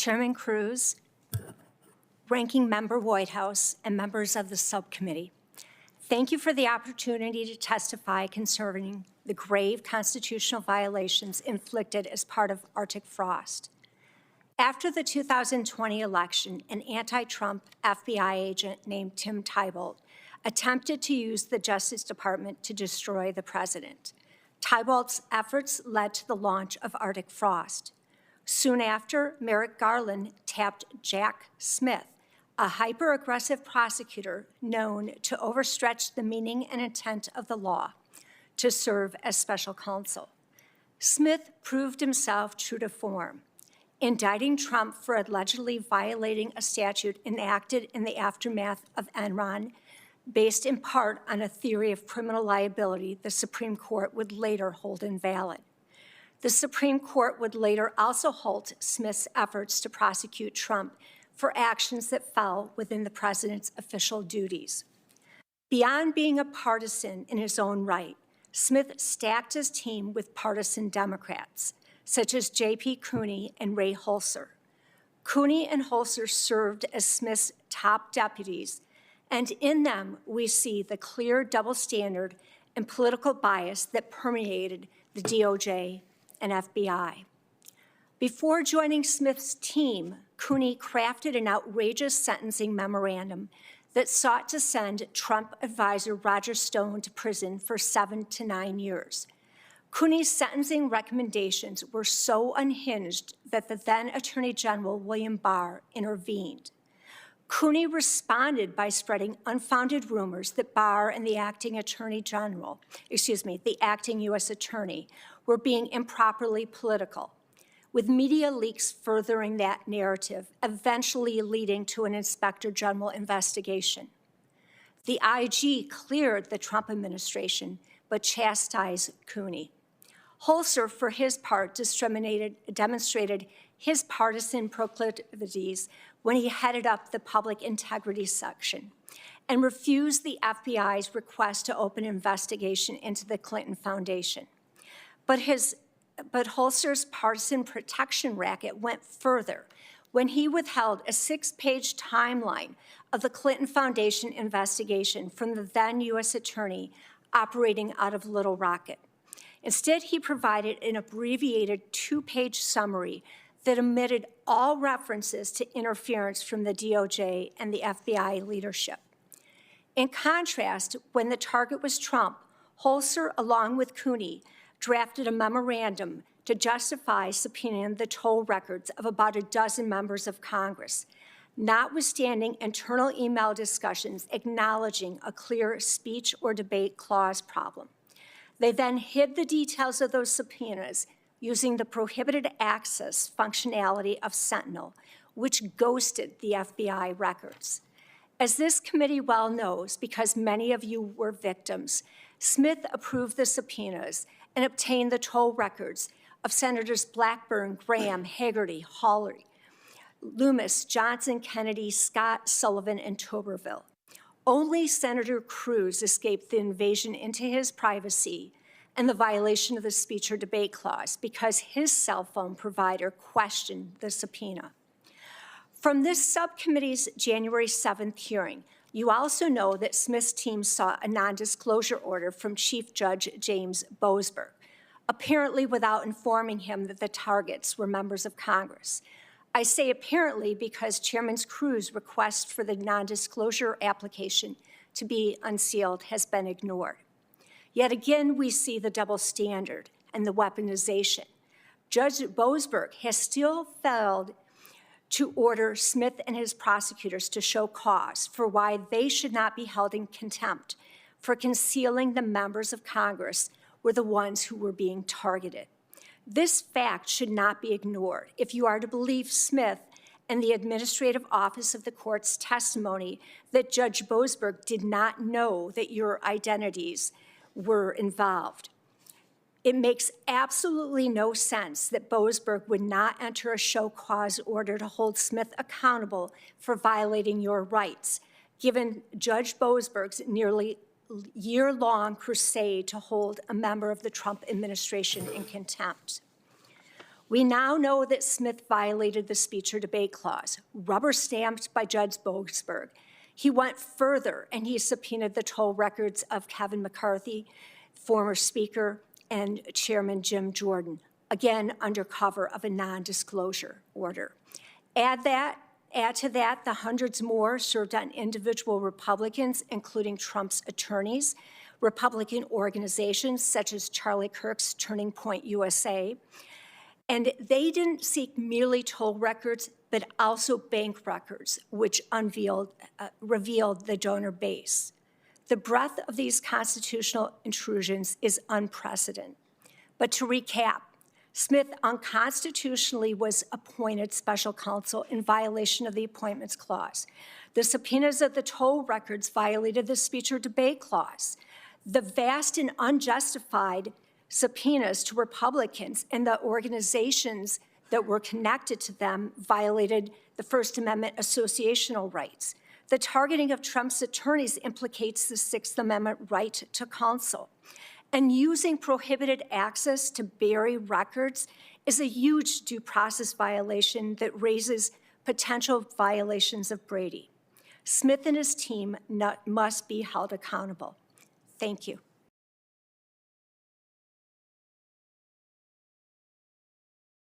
Chairman Cruz, Ranking Member Whitehouse, and members of the subcommittee. Thank you for the opportunity to testify concerning the grave constitutional violations inflicted as part of Arctic frost. After the 2020 election, an anti-Trump FBI agent named Tim Thibault attempted to use the Justice Department to destroy the president. Thibault's efforts led to the launch of Arctic frost. Soon after, Merrick Garland tapped Jack Smith, a hyper-aggressive prosecutor known to overstretch the meaning and intent of the law, to serve as special counsel. Smith proved himself true to form, indicting Trump for allegedly violating a statute enacted in the aftermath of Enron, based in part on a theory of criminal liability the Supreme Court would later hold invalid. The Supreme Court would later also halt Smith's efforts to prosecute Trump for actions that fell within the president's official duties. Beyond being a partisan in his own right, Smith stacked his team with partisan Democrats, such as J.P. Cooney and Ray Holser. Cooney and Holser served as Smith's top deputies, and in them we see the clear double standard and political bias that permeated the DOJ and FBI. Before joining Smith's team, Cooney crafted an outrageous sentencing memorandum that sought to send Trump advisor Roger Stone to prison for 7 to 9 years. Cooney's sentencing recommendations were so unhinged that the then Attorney General William Barr intervened. Cooney responded by spreading unfounded rumors that Barr and the acting U.S. Attorney were being improperly political, with media leaks furthering that narrative, eventually leading to an Inspector General investigation. The IG cleared the Trump administration, but chastised Cooney. Holser, for his part, demonstrated his partisan proclivities when he headed up the public integrity section and refused the FBI's request to open an investigation into the Clinton Foundation. But Holser's partisan protection racket went further when he withheld a 6-page timeline of the Clinton Foundation investigation from the then U.S. Attorney operating out of Little Rocket. Instead, he provided an abbreviated 2-page summary that omitted all references to interference from the DOJ and the FBI leadership. In contrast, when the target was Trump, Holser, along with Cooney, drafted a memorandum to justify subpoenaing the toll records of about a dozen members of Congress, notwithstanding internal email discussions acknowledging a clear speech or debate clause problem. They then hid the details of those subpoenas using the prohibited access functionality of Sentinel, which ghosted the FBI records. As this committee well knows, because many of you were victims, Smith approved the subpoenas and obtained the toll records of Senators Blackburn, Graham, Hagerty, Hawley, Loomis, Johnson, Kennedy, Scott, Sullivan, and Tuberville. Only Senator Cruz escaped the invasion into his privacy and the violation of the speech or debate clause because his cell phone provider questioned the subpoena. From this subcommittee's January 7th hearing, you also know that Smith's team sought a non-disclosure order from Chief Judge James Boasberg, apparently without informing him that the targets were members of Congress. I say apparently because Chairman Cruz's request for the non-disclosure application to be unsealed has been ignored. Yet again, we see the double standard and the weaponization. Judge Boasberg has still failed to order Smith and his prosecutors to show cause for why they should not be held in contempt for concealing the members of Congress were the ones who were being targeted. This fact should not be ignored if you are to believe Smith and the administrative office of the court's testimony that Judge Boasberg did not know that your identities were involved. It makes absolutely no sense that Boasberg would not enter a show cause order to hold Smith accountable for violating your rights, given Judge Boasberg's nearly year-long crusade to hold a member of the Trump administration in contempt. We now know that Smith violated the speech or debate clause, rubber-stamped by Judge Boasberg. He went further, and he subpoenaed the toll records of Kevin McCarthy, former Speaker, and Chairman Jim Jordan, again under cover of a non-disclosure order. Add to that the hundreds more served on individual Republicans, including Trump's attorneys, Republican organizations such as Charlie Kirk's Turning Point USA. And they didn't seek merely toll records, but also bank records, which revealed the donor base. The breadth of these constitutional intrusions is unprecedented. But to recap, Smith unconstitutionally was appointed special counsel in violation of the Appointments Clause. The subpoenas of the toll records violated the speech or debate clause. The vast and unjustified subpoenas to Republicans and the organizations that were connected to them violated the First Amendment associational rights. The targeting of Trump's attorneys implicates the Sixth Amendment right to counsel. And using prohibited access to bury records is a huge due process violation that raises potential violations of Brady. Smith and his team must be held accountable. Thank you.